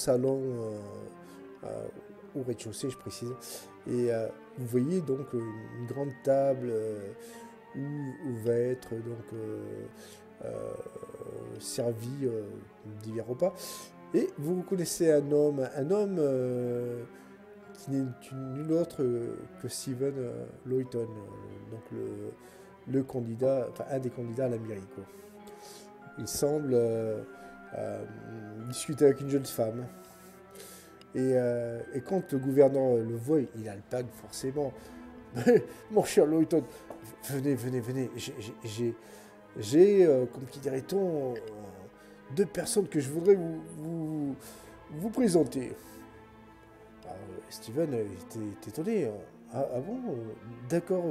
salon au rez-de-chaussée, je précise. Et vous voyez donc une grande table où va être donc servi divers repas. Et vous reconnaissez un homme qui n'est nul autre que Stephen Lawton, donc le candidat, enfin un des candidats à la mairie, quoi. Il semble discuter avec une jeune femme. Et quand le gouverneur le voit, il a le pagne forcément. Mon cher Lawton, venez. J'ai, comme qui dirait-on, deux personnes que je voudrais vous présenter. Alors, Steven était étonné. Ah bon, d'accord,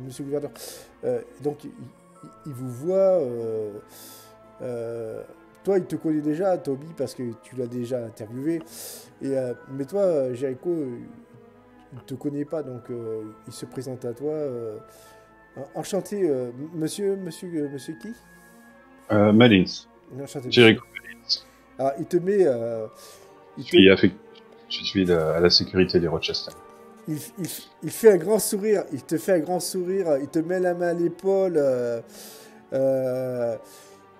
monsieur le gouverneur. Donc, il vous voit. Toi, il te connaît déjà, Toby, parce que tu l'as déjà interviewé. Mais toi, Jericho, il ne te connaît pas, donc il se présente à toi. Enchanté, monsieur qui? Malins. Enchanté, monsieur. Jericho Malins. Alors, il te met. Je Il, te, suis affecté. Je suis à la sécurité des Rochester. il, il- il fait un grand sourire. Il te fait un grand sourire. Il te met la main à l'épaule. Euh,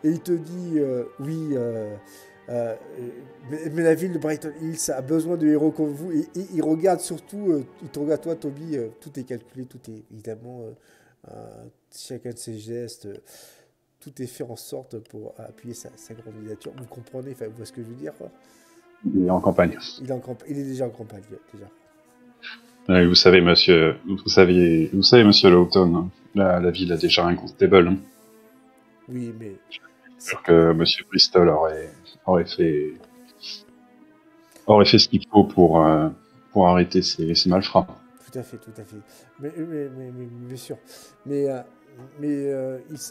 et il te dit oui. Mais la ville de Brighton Hills a besoin de héros comme vous. Et il regarde surtout. Il te regarde, toi, Toby. Tout est calculé. Tout est évidemment. Chacun de ses gestes. Tout est fait en sorte pour appuyer sa candidature. Vous comprenez, enfin, vous voyez ce que je veux dire, quoi. Il est en campagne. Il est déjà en campagne, déjà. Vous savez, monsieur Lawton, hein, la ville a déjà un constable. Hein. Oui, mais Sûr que monsieur Bristol aurait fait ce qu'il faut pour arrêter ces malfrats. tout à fait, tout à fait. Mais bien sûr. Mais, il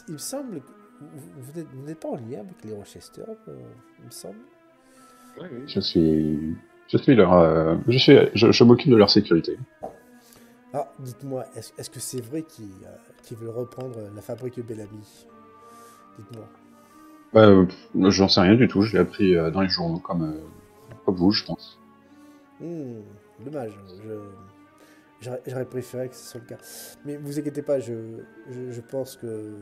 me semble que vous n'êtes pas en lien avec les Rochester, il me semble. Oui, oui. Je m'occupe de leur sécurité. Ah, dites-moi, est-ce que c'est vrai qu'ils veulent reprendre la fabrique Bellamy? Dites-moi. J'en sais rien du tout, je l'ai appris dans les journaux comme vous, je pense. Hmm, dommage. J'aurais préféré que ce soit le cas. Mais vous inquiétez pas, je pense que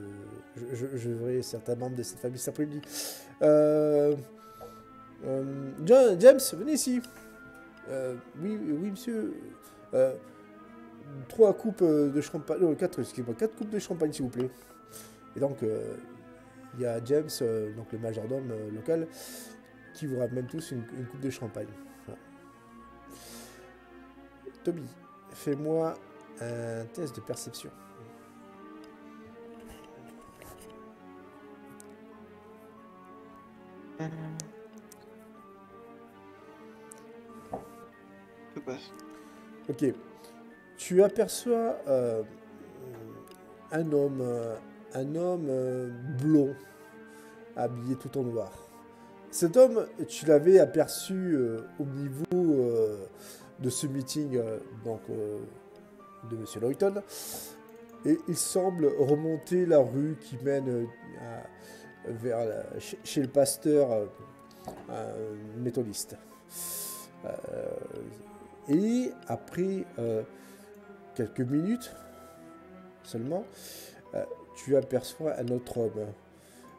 je verrai certains membres de cette famille cet après-midi. Euh, James, venez ici. Oui, monsieur. Euh, trois coupes de champagne. Quatre, excusez-moi, quatre coupes de champagne, s'il vous plaît. Et donc, il y a James, donc le majordome local, qui vous ramène tous une coupe de champagne. Voilà. Toby, fais-moi un test de perception. Ça passe. Ok. Tu aperçois un homme, blond, habillé tout en noir. Cet homme, tu l'avais aperçu au niveau de ce meeting de Monsieur Lawton, et il semble remonter la rue qui mène chez le pasteur méthodiste. Euh, et après quelques minutes seulement, tu aperçois un autre homme.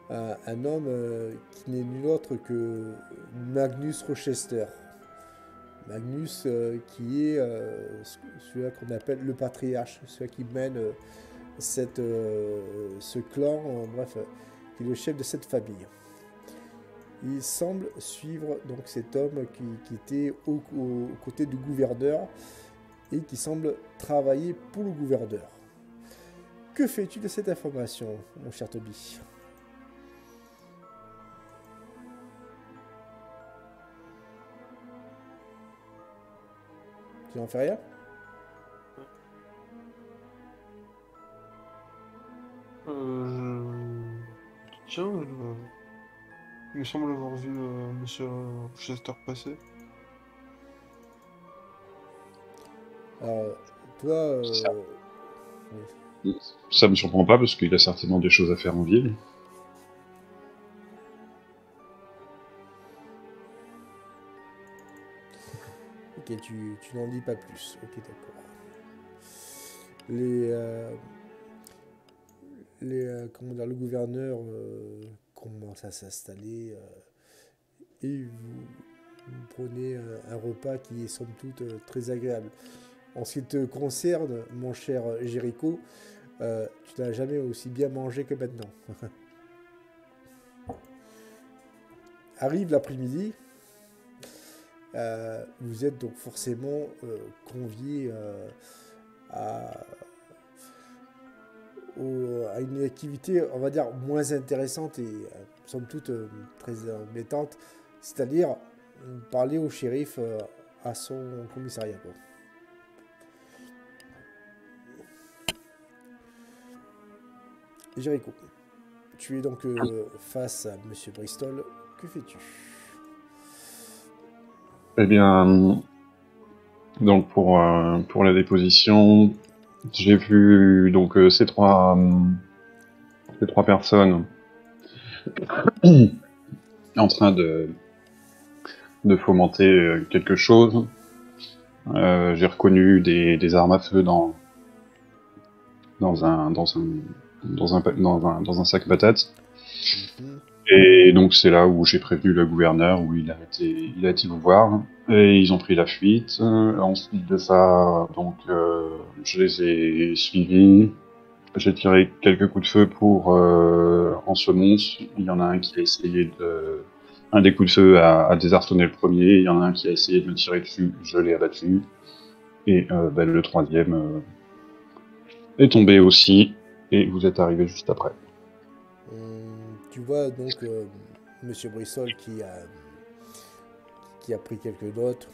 Un homme qui n'est nul autre que Magnus Rochester. Magnus qui est celui qu'on appelle le patriarche, celui qui mène ce clan, bref, qui est le chef de cette famille. Il semble suivre donc cet homme qui était aux côtés du gouverneur et qui semble travailler pour le gouverneur. Que fais-tu de cette information, mon cher Toby? Tu n'en fais rien? Tiens, il me semble avoir vu Monsieur Chester passer. Alors, toi, oui. Ça me surprend pas parce qu'il a certainement des choses à faire en ville. Ok, tu n'en dis pas plus. Ok, d'accord. Les, comment dire, le gouverneur commence à s'installer et vous prenez un repas qui est somme toute très agréable. En ce qui te concerne, mon cher Jéricho, tu n'as jamais aussi bien mangé que maintenant. Arrive l'après-midi, vous êtes donc forcément convié à, à une activité, on va dire, moins intéressante et somme toute très embêtante, c'est-à-dire parler au shérif à son commissariat, quoi. Jéricho, tu es donc face à Monsieur Bristol. Que fais-tu? Eh bien, donc pour la déposition, j'ai vu donc ces trois personnes en train de fomenter quelque chose. J'ai reconnu des armes à feu dans un dans un dans un sac patates. Mhm. Et donc c'est là où j'ai prévenu le gouverneur, où il a été vous voir, et ils ont pris la fuite. Ensuite de ça, donc je les ai suivis. J'ai tiré quelques coups de feu pour en semonce. Il y en a un qui a essayé un des coups de feu a désarçonné le premier. Il y en a un qui a essayé de me tirer dessus. Je l'ai abattu. Et le troisième est tombé aussi. Et vous êtes arrivé juste après. Tu vois donc Monsieur Bristol qui a pris quelques notes.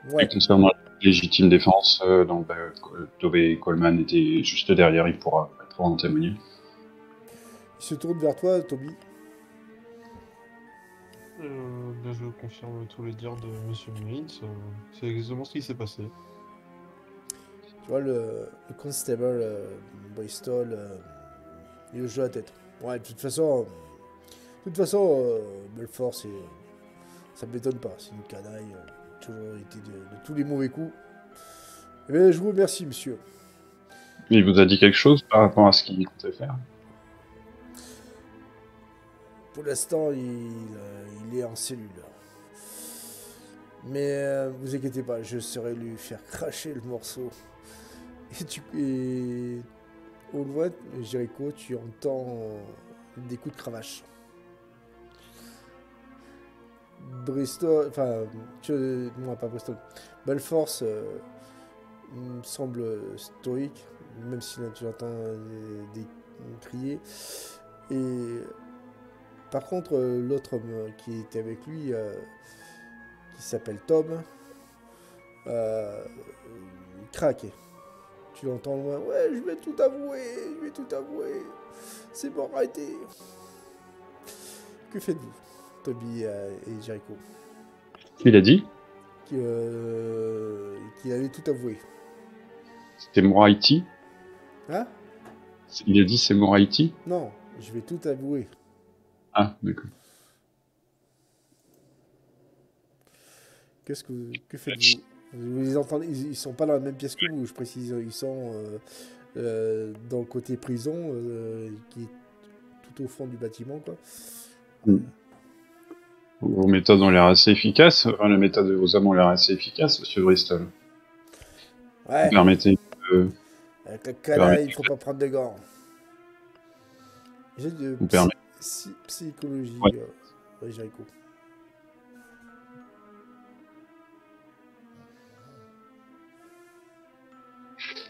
Et Ouais, concernant la légitime défense, Tobey Coleman était juste derrière. Il pourra en témoigner. il se tourne vers toi, Toby. Ben, je confirme tous les dires de Monsieur Mullins. C'est exactement ce qui s'est passé. Tu vois le constable Bristol, il hoche la tête. Ouais, de toute façon, Belfort, ça m'étonne pas. C'est une canaille, toujours été de tous les mauvais coups. Eh bien, je vous remercie, monsieur. Il vous a dit quelque chose par rapport à ce qu'il comptait faire? Pour l'instant, il est en cellule. Mais vous inquiétez pas, je saurai lui faire cracher le morceau. Et au loin, Jericho, tu entends des coups de cravache. Bristol, enfin, non, pas Bristol. Belfort me semble stoïque, même si là, tu entends des crier. Et par contre, l'autre homme qui était avec lui, qui s'appelle Tom, il craque. Tu l'entends loin. Ouais, je vais tout avouer, je vais tout avouer. C'est bon, arrêtez. Que faites-vous, Toby et Jericho? Il a dit? Qui avait tout avoué. C'était Moraiti? Hein? Il a dit c'est Moraiti? Non, je vais tout avouer. Ah, d'accord. Que faites-vous? Vous les entendez? Ils sont pas dans la même pièce que vous, je précise. Ils sont dans le côté prison, qui est tout au fond du bâtiment, quoi. Vos méthodes ont l'air assez efficaces. Enfin, les méthodes de vos hommes ont l'air assez efficaces, monsieur Bristol. Vous Ouais, permettez avec le vous canard, il permettez, faut pas prendre de gants. J'ai de vous permettez. psychologie, Ouais. Jericho.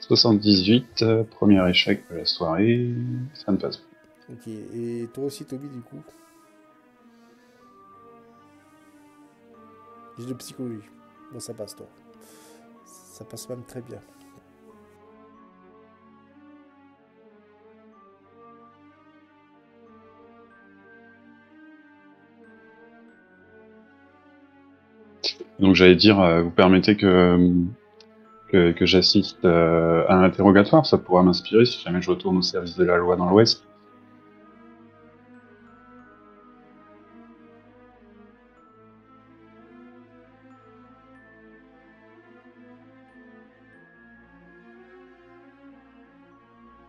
78, premier échec de la soirée, ça ne passe plus. Ok, et toi aussi, Toby, du coup? J'ai de psychologie. Bon, ça passe, toi. Ça passe même très bien. Donc j'allais dire, vous permettez que j'assiste à un interrogatoire, ça pourra m'inspirer si jamais je retourne au service de la loi dans l'Ouest.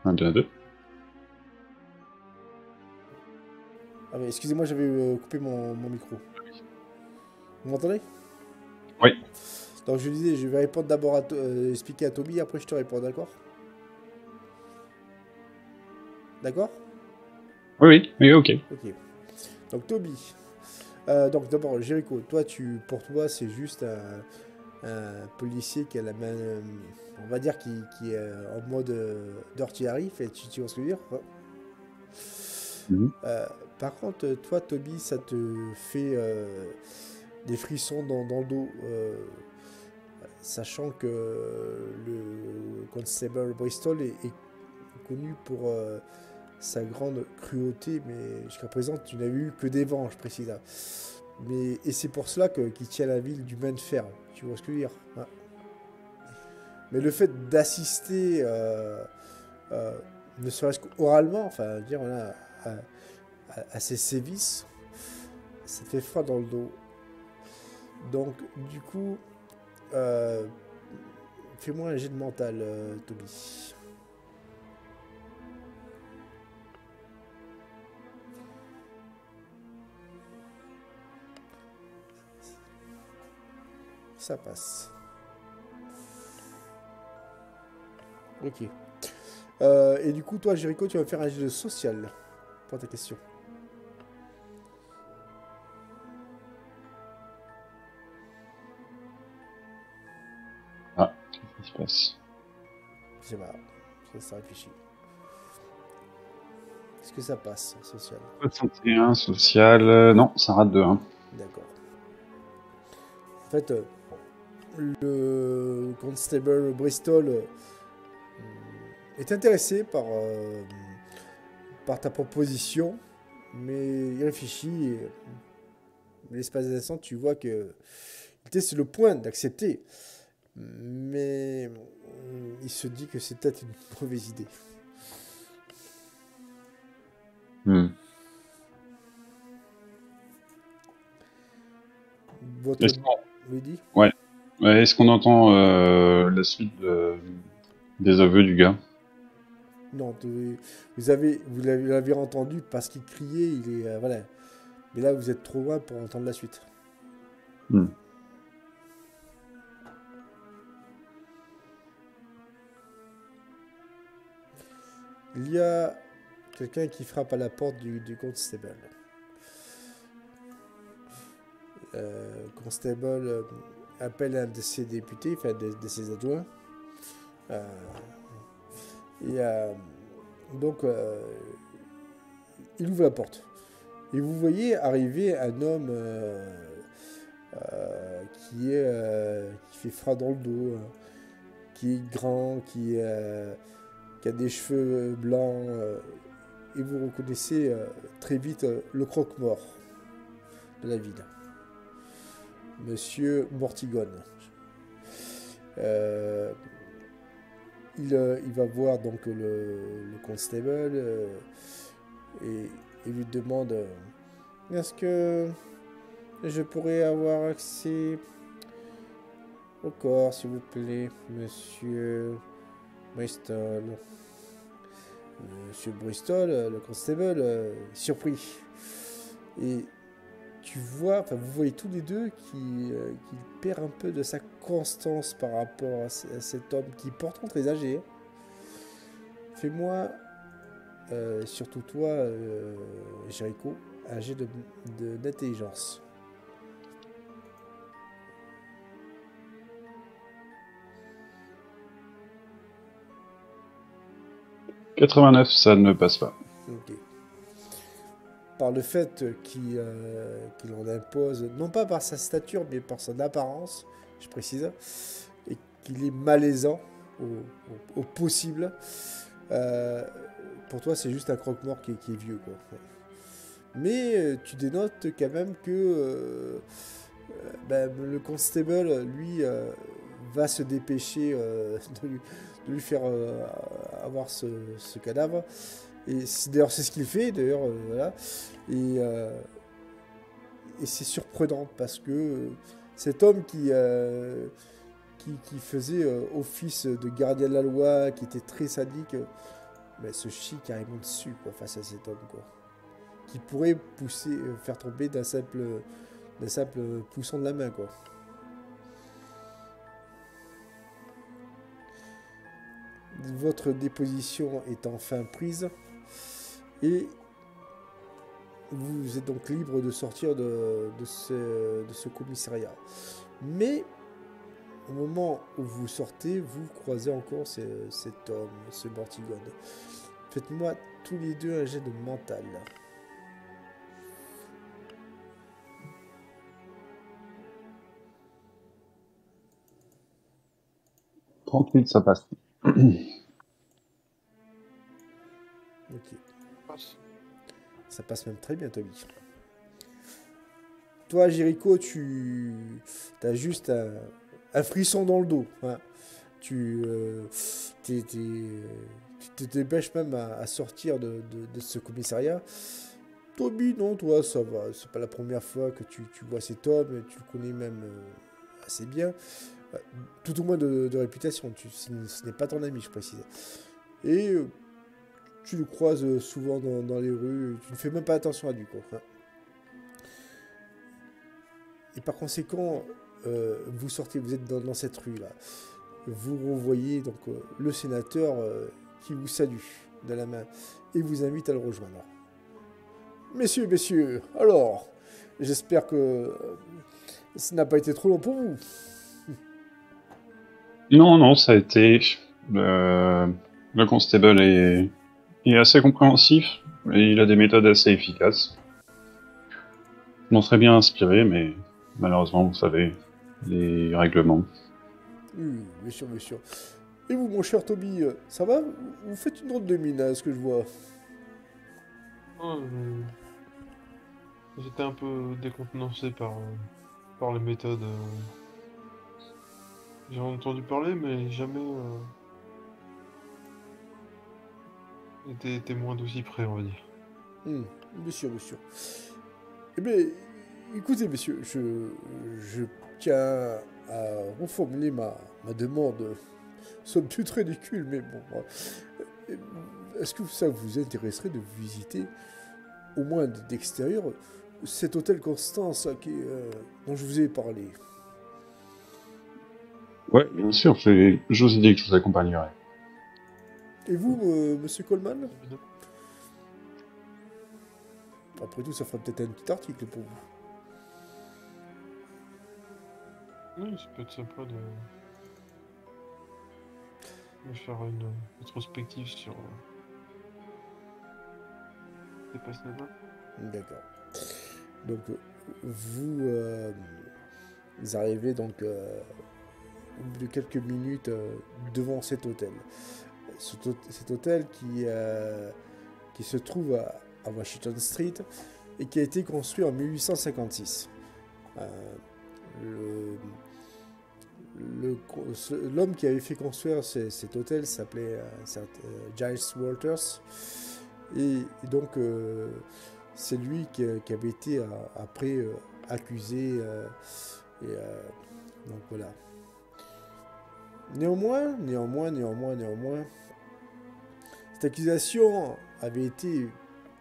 Un, deux, un, deux. Ah mais excusez-moi, j'avais coupé mon micro. Vous m'entendez? Oui. Donc je disais, je vais répondre d'abord expliquer à Toby, après je te réponds, d'accord? D'accord? Oui, oui, ok. Ok. Donc Toby. Donc d'abord, Jericho, toi, pour toi, c'est juste un policier qui a la main, on va dire, qui est en mode d'artillerie, tu vois ce que je veux dire? Ouais. Mhm. Par contre, toi, Toby, ça te fait des frissons dans le dos, sachant que le constable Bristol est connu pour sa grande cruauté, mais jusqu'à présent, tu n'as eu que des vents, je précise. Là. Et c'est pour cela qu'il tient la ville du main de fer, tu vois ce que je veux dire? Ouais. Mais le fait d'assister, euh, ne serait-ce qu'oralement, enfin, dire, voilà, à ces sévices, ça te fait froid dans le dos. Donc, du coup, euh, fais-moi un jet de mental, Toby. Ça passe. Ok. Et du coup, toi, Jericho, tu vas me faire un jet de social pour ta question. Ah, qu'est-ce qui se passe? Je sais pas. Ça réfléchit. Est-ce que ça passe, social? 61, social. Non, ça rate de 1. D'accord. En fait, le constable Bristol est intéressé par ta proposition, mais il réfléchit. Et, l'espace d'un instant, tu vois que il était sur le point d'accepter, mais il se dit que c'est peut-être une mauvaise idée. Hmm. Votre Est-ce qu'on oui, dit ouais. Ouais, est-ce qu'on entend la suite des aveux du gars? non, vous l'avez entendu parce qu'il criait, il est voilà. Mais là, vous êtes trop loin pour entendre la suite. Hmm. Il y a quelqu'un qui frappe à la porte du constable. Constable appelle un de ses députés, enfin de ses adjoints. Euh, et donc, il ouvre la porte. Et vous voyez arriver un homme qui fait froid dans le dos, qui est grand, qui a des cheveux blancs. Et vous reconnaissez très vite le croque-mort de la ville, Monsieur Mortigone. Euh, il va voir donc le constable et il lui demande est-ce que je pourrais avoir accès au corps, s'il vous plaît, Monsieur Bristol. Monsieur Bristol, le constable, surpris. Et tu vois, enfin vous voyez tous les deux qu'il perd un peu de sa constance par rapport à cet homme qui est pourtant très âgé. Fais-moi, surtout toi, Jericho, un jet d'intelligence. 89, ça ne passe pas. Ok. Par le fait qu'il en impose, non pas par sa stature, mais par son apparence, je précise, et qu'il est malaisant au possible, euh, pour toi c'est juste un croque-mort qui est vieux, quoi. Mais tu dénotes quand même que ben, le constable, lui, va se dépêcher de lui faire avoir ce cadavre. Et d'ailleurs, c'est ce qu'il fait, d'ailleurs, voilà. Et, euh, et c'est surprenant parce que cet homme qui faisait office de gardien de la loi, qui était très sadique, mais se chie carrément dessus, quoi, face à cet homme, quoi. Qui pourrait pousser, faire tomber d'un simple poussant de la main, quoi. Votre déposition est enfin prise et vous êtes donc libre de sortir de ce commissariat. Mais au moment où vous sortez, vous croisez encore cet homme, ce Mortigone. Faites-moi tous les deux un jet de mental. Tranquille, ça passe. Ok. Passe. Ça passe même très bien, Toby. Toi, Jericho, tu as juste un frisson dans le dos. Hein. Tu te dépêches même à sortir de ce commissariat. Toby, non, toi, ça va. C'est pas la première fois que tu vois cet homme. Tu le connais même assez bien. Tout au moins de réputation. Ce n'est pas ton ami, je précise. Et tu le croises souvent dans les rues. Tu ne fais même pas attention à lui, quoi. Hein. Et par conséquent, vous sortez, vous êtes dans cette rue-là. Vous revoyez donc le sénateur qui vous salue de la main et vous invite à le rejoindre. Messieurs, alors, j'espère que ça n'a pas été trop long pour vous. Non, ça a été... le constable est assez compréhensif et il a des méthodes assez efficaces. Je m'en serais bien inspiré, mais malheureusement, vous savez, les règlements. Oui, bien sûr. Et vous, mon cher Toby, ça va? Vous faites une drôle de mine, à ce que je vois. Ouais, j'étais un peu décontenancé par les méthodes. J'ai entendu parler, mais jamais été témoin d'aussi près, on va dire. Hmm, bien sûr. Eh bien, écoutez, messieurs, je tiens à reformuler ma demande. Somme toute ridicule, mais bon. Est-ce que ça vous intéresserait de visiter, au moins d'extérieur, cet hôtel Constance dont je vous ai parlé? Ouais, bien sûr, j'ose dire que je vous accompagnerai. Et vous, monsieur Coleman? Évidemment. Après tout, ça fera peut-être un petit article pour vous. Oui, ça peut être sympa de faire une rétrospective sur les passes là-bas. D'accord. Donc, vous arrivez donc au bout de quelques minutes devant cet hôtel. Cet hôtel qui se trouve à Washington Street et qui a été construit en 1856. Euh, le- L'homme qui avait fait construire cet hôtel s'appelait Giles Walters. Et donc, c'est lui qui avait été après accusé. Donc voilà. Néanmoins, cette accusation avait été,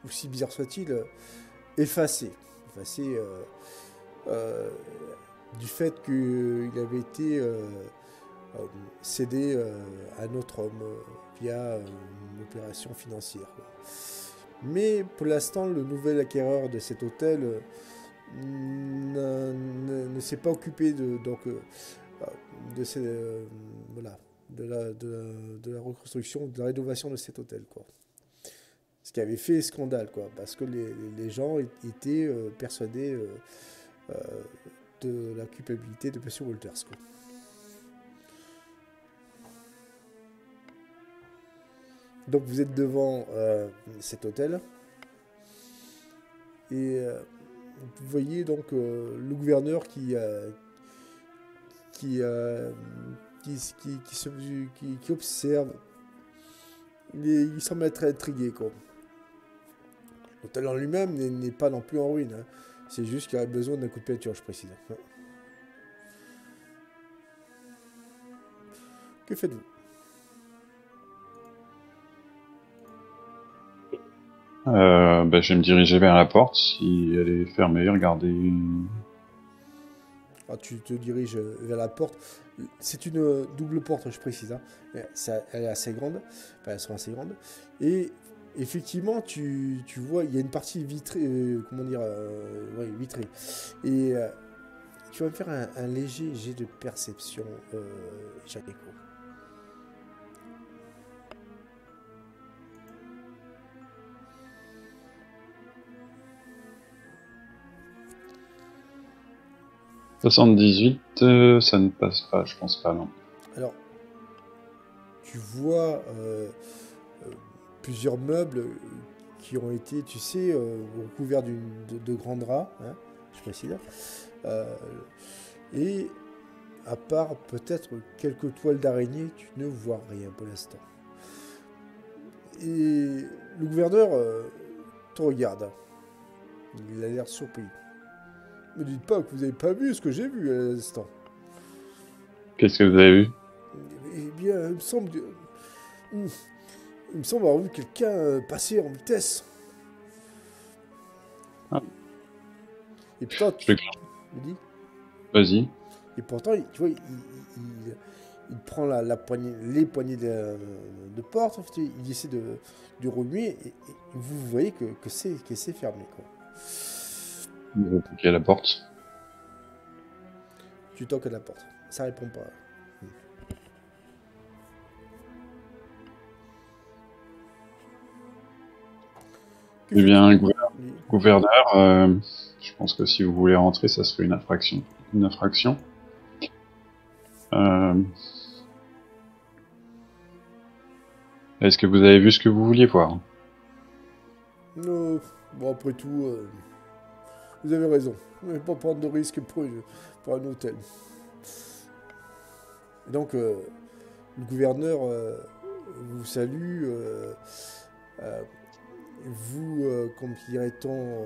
aussi bizarre soit-il, effacée. Euh, du fait qu'il avait été cédé à un autre homme via une opération financière. Quoi. Mais pour l'instant, le nouvel acquéreur de cet hôtel ne s'est pas occupé voilà, de la reconstruction, de la rénovation de cet hôtel. Quoi. Ce qui avait fait scandale, quoi, parce que les gens étaient persuadés euh, de la culpabilité de M. Walters. Quoi. Donc vous êtes devant cet hôtel et vous voyez donc le gouverneur qui, euh, qui observe. Il semble être intrigué. Quoi. L'hôtel en lui-même n'est pas non plus en ruine. Hein. C'est juste qu'il aurait besoin d'un coup de peinture, je précise. Que faites-vous? Je vais me diriger vers la porte. Si elle est fermée, regardez. Alors, tu te diriges vers la porte. C'est une double porte, je précise, hein. Elle est assez grande. Enfin, elles sont assez grandes. Et effectivement, tu vois, il y a une partie vitrée. Comment dire, ouais, vitrée. Et tu vas me faire un léger jet de perception, Jericho. 78, ça ne passe pas, je pense pas, non. Alors, tu vois plusieurs meubles qui ont été, tu sais, recouverts de grands draps, hein, je précise. Et à part peut-être quelques toiles d'araignée, tu ne vois rien pour l'instant. Et le gouverneur te regarde. Il a l'air surpris. Ne me dites pas que vous n'avez pas vu ce que j'ai vu à l'instant. Qu'est-ce que vous avez vu? Eh bien, il me semble avoir vu quelqu'un passer en vitesse. Ah. Et pourtant, Je le me dis. Vas-y. Et pourtant, tu vois, il prend les poignées de porte, il essaie de remuer, et vous voyez que c'est fermé, quoi. Vous toquez à la porte. Tu toques à la porte, ça répond pas. Eh bien, gouverneur, je pense que si vous voulez rentrer, ça serait une infraction. Est-ce que vous avez vu ce que vous vouliez voir? Non, bon, après tout, vous avez raison. Vous n'allez pas prendre de risque pour un hôtel. Et donc, le gouverneur vous salue, comme dirait-on,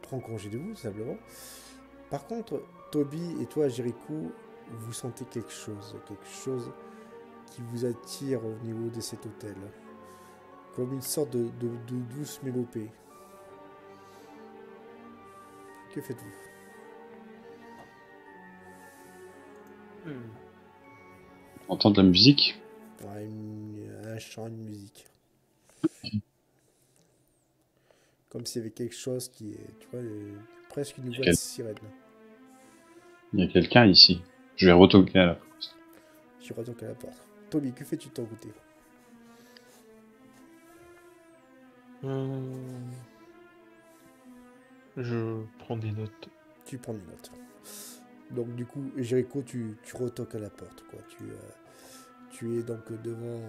prend congé de vous, tout simplement. Par contre, Toby et toi, Jericho, vous sentez quelque chose qui vous attire au niveau de cet hôtel. Comme une sorte de douce mélopée. Que faites-vous? On entend de la musique? Ouais, un chant, une musique. Comme s'il y avait quelque chose qui est, tu vois, presque une voix de sirène. Il y a quelqu'un ici. Je vais retoquer à la porte. Tu retoques à la porte. Toby, que fais-tu de ton côté? Je prends des notes. Tu prends des notes. Donc du coup, Jericho, tu retoques à la porte, quoi. Tu es donc devant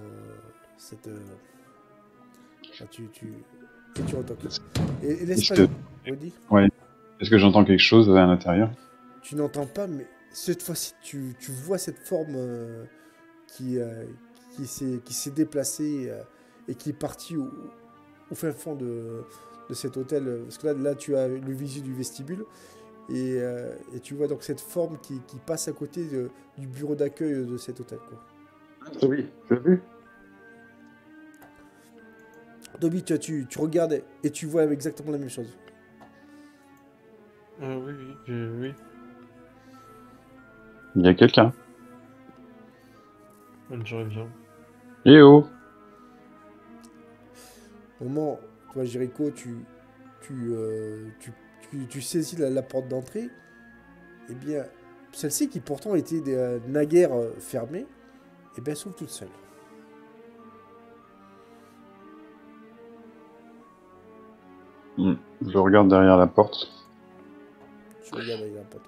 cette... et tu retoques. Et l'espace... Redis. Ouais. Est-ce que j'entends quelque chose à l'intérieur? Tu n'entends pas, mais cette fois-ci, tu vois cette forme qui s'est déplacée et qui est partie au fin fond de cet hôtel. Parce que là, tu as le visu du vestibule. Et tu vois donc cette forme qui passe à côté du bureau d'accueil de cet hôtel, quoi. Oui, j'ai vu. Dobby, tu regardes et tu vois exactement la même chose. Oui. Il y a quelqu'un. On dirait bien. Eh oh! Au moment, toi, Jericho, tu saisis la porte d'entrée. Eh bien, celle-ci qui pourtant était naguère fermée, eh bien, s'ouvre toute seule. Je regarde derrière la porte. Tu regardes avec la porte.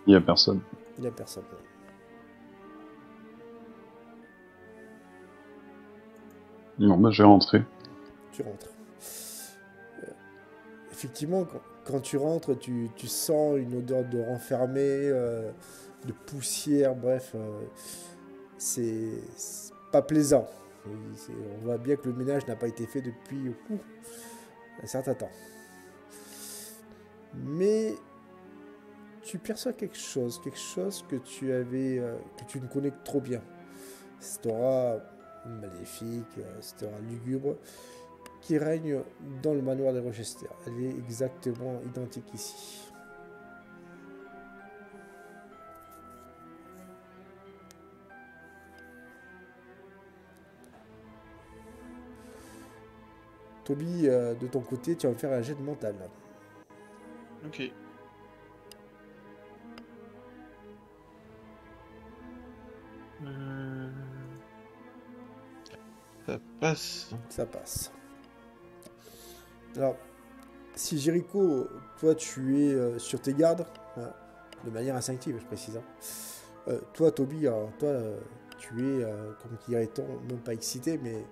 Il n'y a personne. Il n'y a personne. Non, bah, je vais rentrer. Tu rentres. Effectivement, quand tu rentres, tu sens une odeur de renfermé, de poussière, bref, c'est pas plaisant. On voit bien que le ménage n'a pas été fait depuis un certain temps. Mais tu perçois quelque chose que que tu ne connais que trop bien. Cette aura maléfique, cette aura lugubre, qui règne dans le manoir des Rochester. Elle est exactement identique ici. Toby, de ton côté, tu vas me faire un jet de mental. Ok. Euh, Ça passe. Ça passe. Alors, si Jericho, toi, tu es sur tes gardes, hein, de manière instinctive, je précise. Hein. Toi, Toby, alors, toi, tu es, comme dirait-on, non pas excité, mais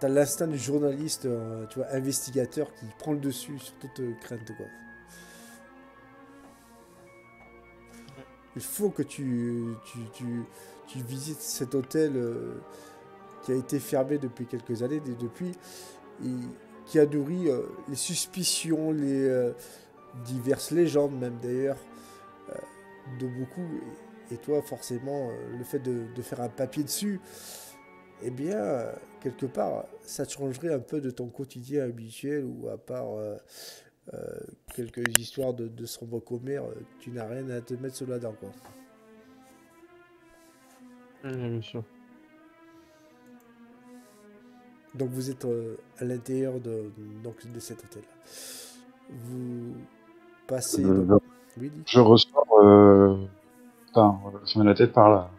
tu as l'instinct du journaliste, tu vois, investigateur qui prend le dessus sur toute crainte, quoi. Il faut que tu visites cet hôtel qui a été fermé depuis quelques années, et qui a nourri les suspicions, les diverses légendes même d'ailleurs, euh, de beaucoup. Et toi, forcément, le fait de faire un papier dessus, eh bien, quelque part, ça te changerait un peu de ton quotidien habituel, ou à part euh, quelques histoires de sombre commère, tu n'as rien à te mettre sous la dent, quoi. Bien sûr. Donc vous êtes à l'intérieur de cet hôtel-là. Vous passez donc... Je, Oui, dis. je ressors enfin, la tête par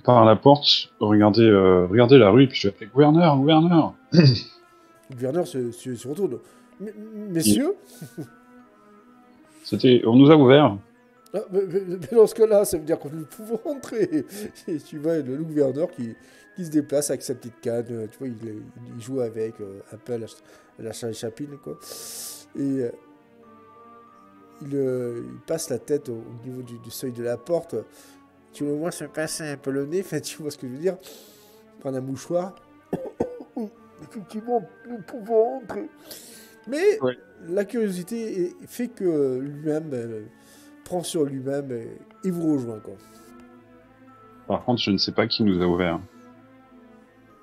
la porte, regardez la rue, puis je vais appeler gouverneur, gouverneur. Le gouverneur se retourne. Il- Messieurs, on nous a ouvert. ah, mais dans ce cas-là, ça veut dire que nous pouvons rentrer. Et tu vois le gouverneur qui se déplace avec sa petite canne. Tu vois, il joue avec un peu à la Charlie Chaplin, quoi. Et il passe la tête au niveau du seuil de la porte. Tu le vois se passer un peu le nez. Enfin, tu vois ce que je veux dire. Prendre un mouchoir. Effectivement, nous pouvons rentrer. Mais Ouais. la curiosité fait que lui-même prend sur lui-même et vous rejoint, quoi. Par contre, je ne sais pas qui nous a ouvert.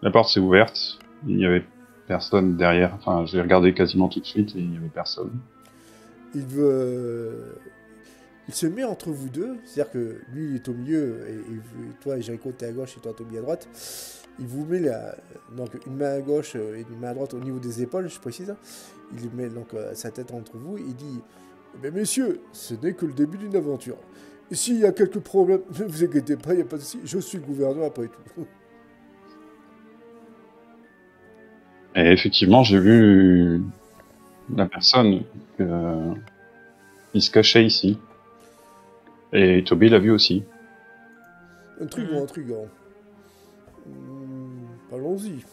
La porte s'est ouverte, il n'y avait personne derrière. Enfin, j'ai regardé quasiment tout de suite et il n'y avait personne. Il veut. Il se met entre vous deux, c'est-à-dire que lui il est au milieu et toi et Jericho t'es à gauche et toi Toby à droite. Il vous met donc une main à gauche et une main à droite au niveau des épaules, je précise. Il met donc sa tête entre vous et il dit: mais messieurs, ce n'est que le début d'une aventure. Et s'il y a quelques problèmes, ne vous inquiétez pas, il n'y a pas de souci, je suis le gouverneur après tout. Et effectivement, j'ai vu la personne qui se cachait ici. Et Toby l'a vu aussi. Intriguant, intriguant. Allons-y.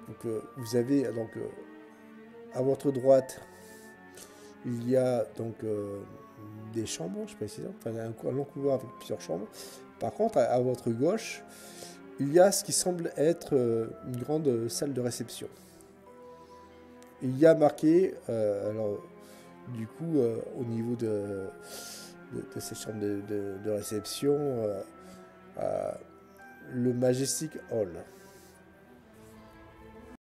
Donc vous avez à votre droite, il y a donc des chambres, je précise, enfin un long couloir avec plusieurs chambres. Par contre, à votre gauche, il y a ce qui semble être une grande salle de réception. Il y a marqué, alors du coup, au niveau de cette chambre de réception, le Majestic Hall.